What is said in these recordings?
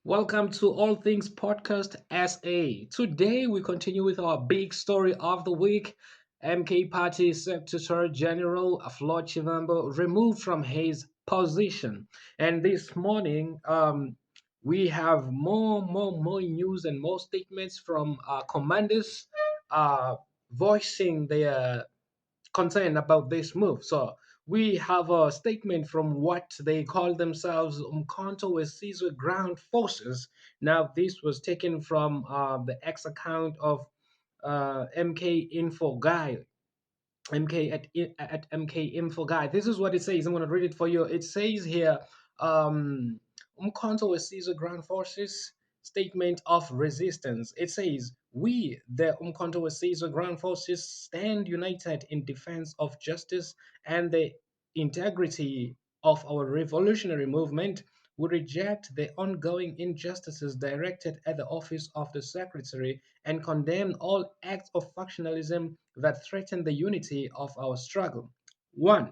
Welcome to All Things Podcast SA. Today we continue with our big story of the week. MKparty Secretary General Floyd Shivambu removed from his position. And this morning, we have more news and more statements from commanders uh, voicing their concerned about this move. So we have a statement from what they call themselves Umkhonto we Sizwe Ground Forces. Now, this was taken from the X account of MK Info Guy. MK at MK Info Guy. This is what it says. I'm going to read it for you. It says here, Umkhonto we Sizwe Ground Forces statement of resistance. It says, we, the Umkhonto we Sizwe Ground Forces, stand united in defense of justice and the integrity of our revolutionary movement. We reject the ongoing injustices directed at the office of the Secretary and condemn all acts of factionalism that threaten the unity of our struggle. 1.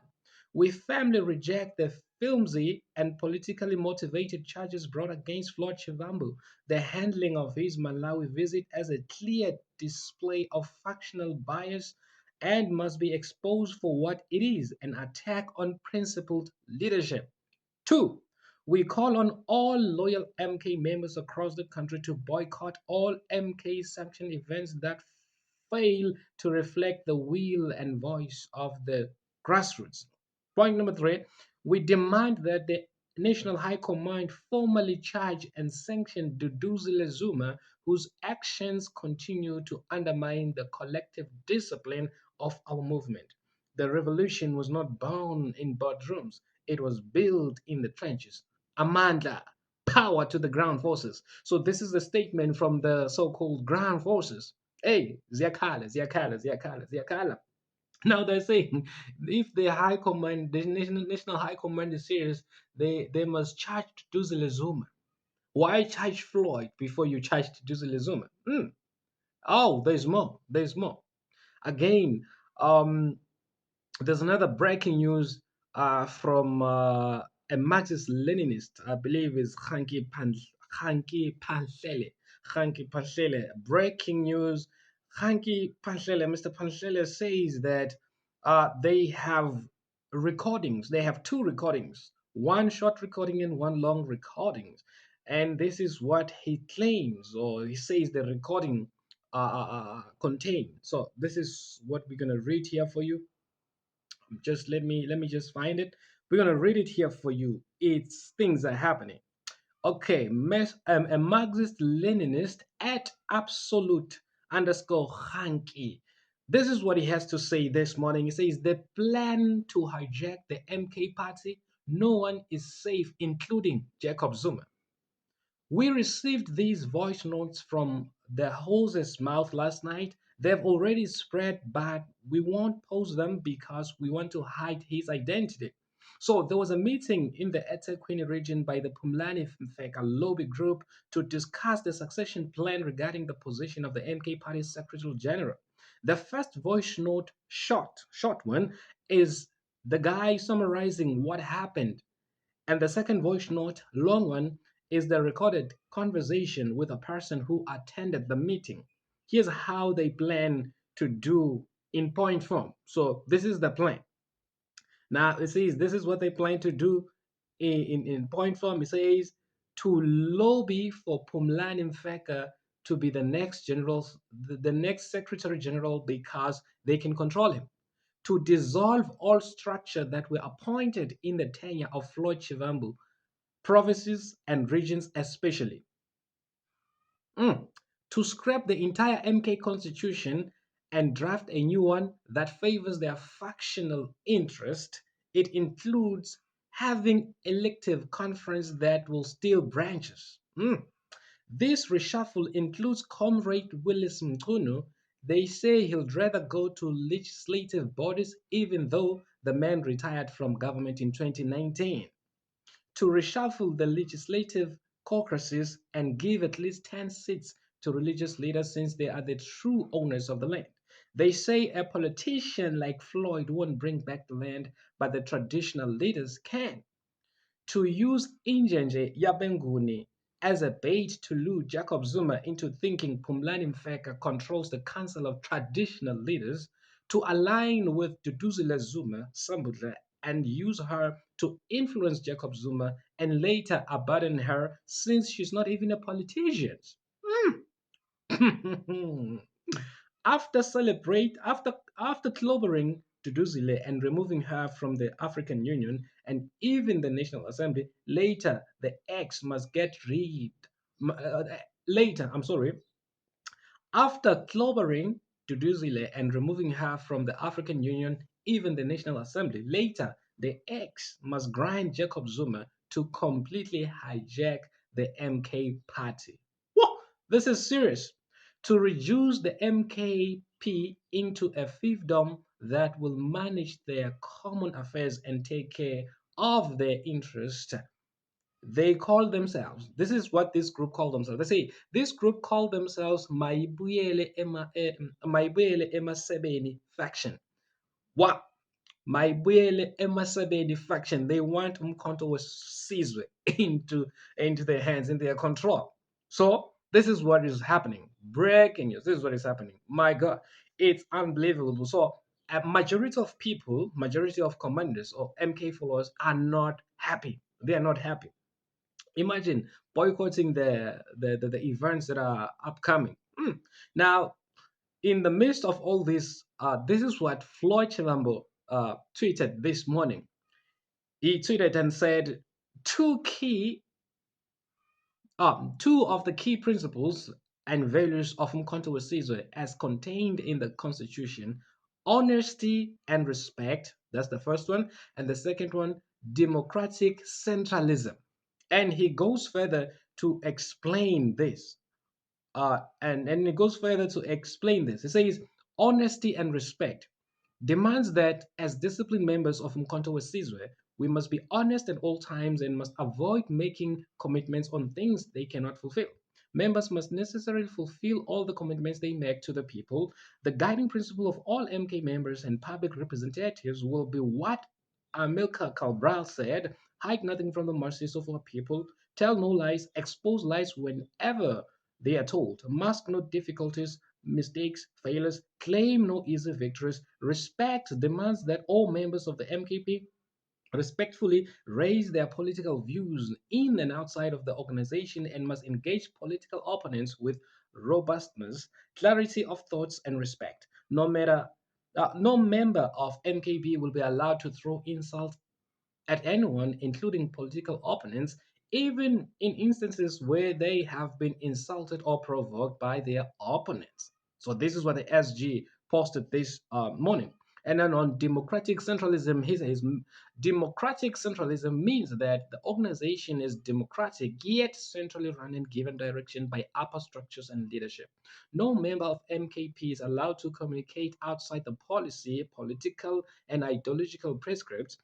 We firmly reject the filmsy and politically motivated charges brought against Floyd Shivambu, the handling of his Malawi visit as a clear display of factional bias and must be exposed for what it is, an attack on principled leadership. 2. We call on all loyal MK members across the country to boycott all MK sanctioned events that fail to reflect the will and voice of the grassroots. Point number 3, we demand that the National High Command formally charge and sanction Duduzile Zuma, whose actions continue to undermine the collective discipline of our movement. The revolution was not born in boardrooms, it was built in the trenches. Amanda, power to the ground forces. So this is the statement from the so-called ground forces. Hey, Ziakala. Now they're saying if the high command, the national high command is serious, they must charge Duzile Zuma. Why charge Floyd before you charge Duzile Zuma? Oh, there's more. There's more. Again, um, there's another breaking news from a Marxist Leninist, I believe is Hanki Panhlele. Hanki Panhlele. Breaking news. Hanki Panhlele, Mr. Panhlele says that they have recordings. They have two recordings, one short recording and one long recording. And this is what he claims, or he says the recording contain. So this is what we're going to read here for you. Just let me just find it. We're gonna read it here for you. It's things are happening. Okay, a Marxist Leninist at absolute underscore Hanky. This is what he has to say this morning. He says the plan to hijack the MKparty. No one is safe, including Jacob Zuma. We received these voice notes from the horse's mouth last night. They've already spread, but we won't post them because we want to hide his identity. So there was a meeting in the eThekwini region by the Pumlani Mfeka lobby group to discuss the succession plan regarding the position of the MKparty Secretary General. The first voice note, short one, is the guy summarizing what happened, and the second voice note, long one, is the recorded conversation with a person who attended the meeting. Here's how they plan to do in point form. So this is the plan. Now it says this is what they plan to do in point form. It says to lobby for Pumlani Mfeka to be the next general, the next Secretary General because they can control him, to dissolve all structure that were appointed in the tenure of Floyd Shivambu, provinces and regions especially. To scrap the entire MK constitution and draft a new one that favors their factional interest. It includes having elective conference that will steal branches. This reshuffle includes Comrade Willis Mchunu. They say he'll rather go to legislative bodies even though the man retired from government in 2019. To reshuffle the legislative caucuses and give at least 10 seats to religious leaders since they are the true owners of the land. They say a politician like Floyd won't bring back the land, but the traditional leaders can. To use Injenje Yabenguni as a bait to lure Jacob Zuma into thinking Pumlani Mfeka controls the Council of Traditional Leaders to align with Duduzile Zuma, Sambudle, and use her to influence Jacob Zuma and later abandon her since she's not even a politician. Hmm. After clobbering Duduzile and removing her from the African Union and even the National Assembly, later the ex must get rid. m- uh, Later, I'm sorry, after clobbering Duduzile and removing her from the African Union, even the National Assembly, later the ex must grind Jacob Zuma to completely hijack the MK party. Whoa, this is serious. To reduce the MKP into a fiefdom that will manage their common affairs and take care of their interests, they call themselves, this is what this group called themselves. They say this group called themselves Mayibuyele emasebeni faction. What? Mayibuyele emasebeni faction. They want Umkhonto Sizwe into their hands, in their control. So this is what is happening. Breaking news. This is what is happening. My God, it's unbelievable. So a majority of people, majority of commanders or MK followers are not happy. They are not happy. Imagine boycotting the events that are upcoming. Now, in the midst of all this, this is what Floyd Shivambu tweeted this morning. He tweeted and said, two of the key principles and values of Mkhonto Wesizwe as contained in the Constitution, honesty and respect. That's the first one. And the second one, democratic centralism. And he goes further to explain this. And it goes further to explain this. He says, honesty and respect demands that as disciplined members of Mkhonto Wesizwe, we must be honest at all times and must avoid making commitments on things they cannot fulfill. Members must necessarily fulfill all the commitments they make to the people. The guiding principle of all MK members and public representatives will be what Amilcar Cabral said: hide nothing from the mercies of our people, tell no lies, expose lies whenever they are told, mask no difficulties, mistakes, failures, claim no easy victories. Respect demands that all members of the MKP respectfully raise their political views in and outside of the organization and must engage political opponents with robustness, clarity of thoughts, and respect. No member of MKP will be allowed to throw insults at anyone, including political opponents, even in instances where they have been insulted or provoked by their opponents. So, this is what the SG posted this morning. And then on democratic centralism, he says democratic centralism means that the organization is democratic yet centrally run and given direction by upper structures and leadership. No member of MKP is allowed to communicate outside the policy, political, and ideological prescripts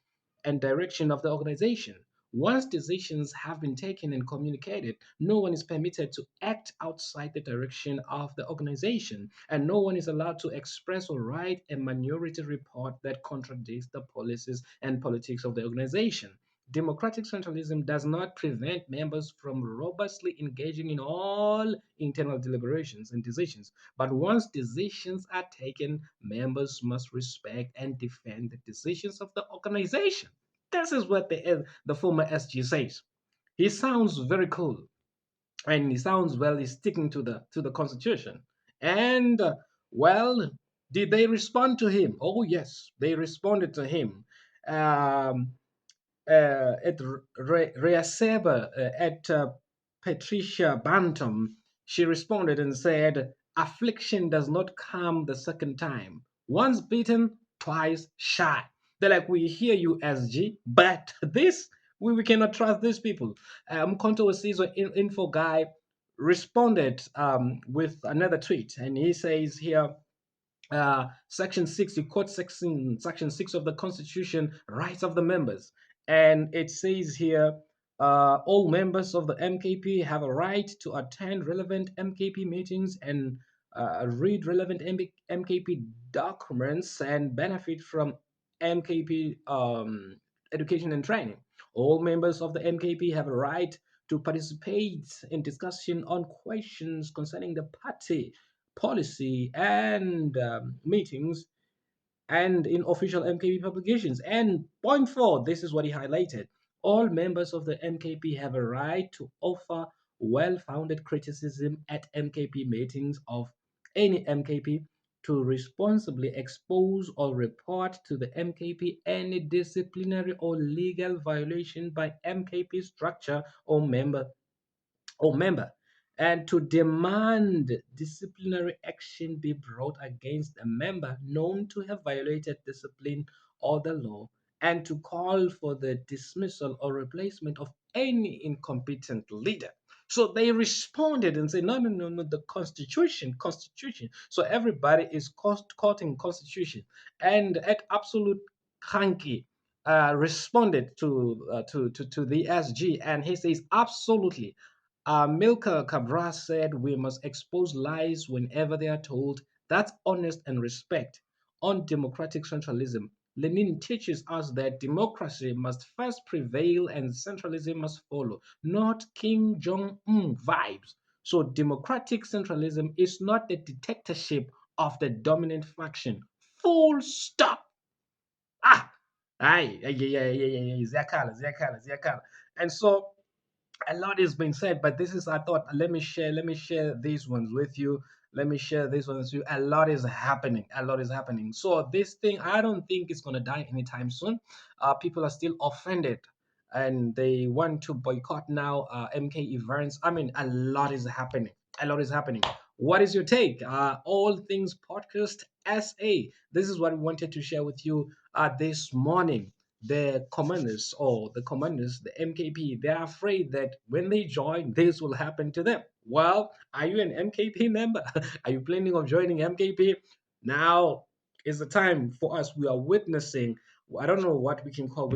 and direction of the organization. Once decisions have been taken and communicated, no one is permitted to act outside the direction of the organization, and no one is allowed to express or write a minority report that contradicts the policies and politics of the organization. Democratic centralism does not prevent members from robustly engaging in all internal deliberations and decisions, but once decisions are taken, members must respect and defend the decisions of the organization. This is what the former SG says. He sounds very cool, and he sounds well. He's sticking to the Constitution. And well, did they respond to him? Oh yes, they responded to him. Um, at Reaseba, at Patricia Bantam, she responded and said, affliction does not come the second time. Once bitten, twice shy. They're like, we hear you, SG, but this, we cannot trust these people. Mkonto Wesizo info guy responded with another tweet, and he says here, Section 6, you quote section 6 of the Constitution, rights of the members. And it says here, all members of the MKP have a right to attend relevant MKP meetings and read relevant MKP documents and benefit from MKP education and training. All members of the MKP have a right to participate in discussion on questions concerning the party policy and meetings and in official MKP publications. And point four, this is what he highlighted. All members of the MKP have a right to offer well founded criticism at MKP meetings of any MKP, to responsibly expose or report to the MKP any disciplinary or legal violation by MKP structure or member, and to demand disciplinary action be brought against a member known to have violated discipline or the law, and to call for the dismissal or replacement of any incompetent leader. So they responded and said, no, no, no, no, the Constitution, Constitution. So everybody is quoting Constitution. And at Absolute Hanky responded to the SG, and he says, absolutely. Milka Cabra said we must expose lies whenever they are told. That's honest and respect. On democratic centralism, Lenin teaches us that democracy must first prevail and centralism must follow, not Kim Jong un vibes. So, democratic centralism is not the dictatorship of the dominant faction. Full stop. Ah, aye, yeah, yeah, yeah, yeah, yeah, Zakala, Zakala, Zakala. And so, a lot is being said, but this is, I thought, let me share these ones with you. Let me share these ones with you. A lot is happening. A lot is happening. So this thing, I don't think it's gonna die anytime soon. People are still offended, and they want to boycott now. MK events. I mean, a lot is happening. A lot is happening. What is your take? All things podcast SA. This is what we wanted to share with you this morning. The commanders, the MKP, they're afraid that when they join, this will happen to them. Well, are you an MKP member? Are you planning on joining MKP? Now is the time for us. We are witnessing, I don't know what we can call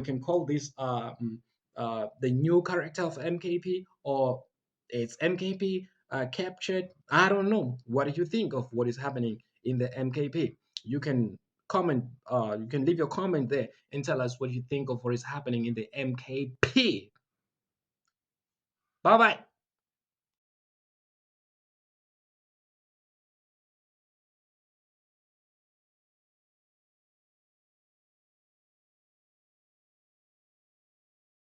this the new character of MKP, or it's MKP captured. I don't know. What do you think of what is happening in the MKP? You can comment, you can leave your comment there and tell us what you think of what is happening in the MKP. Bye bye.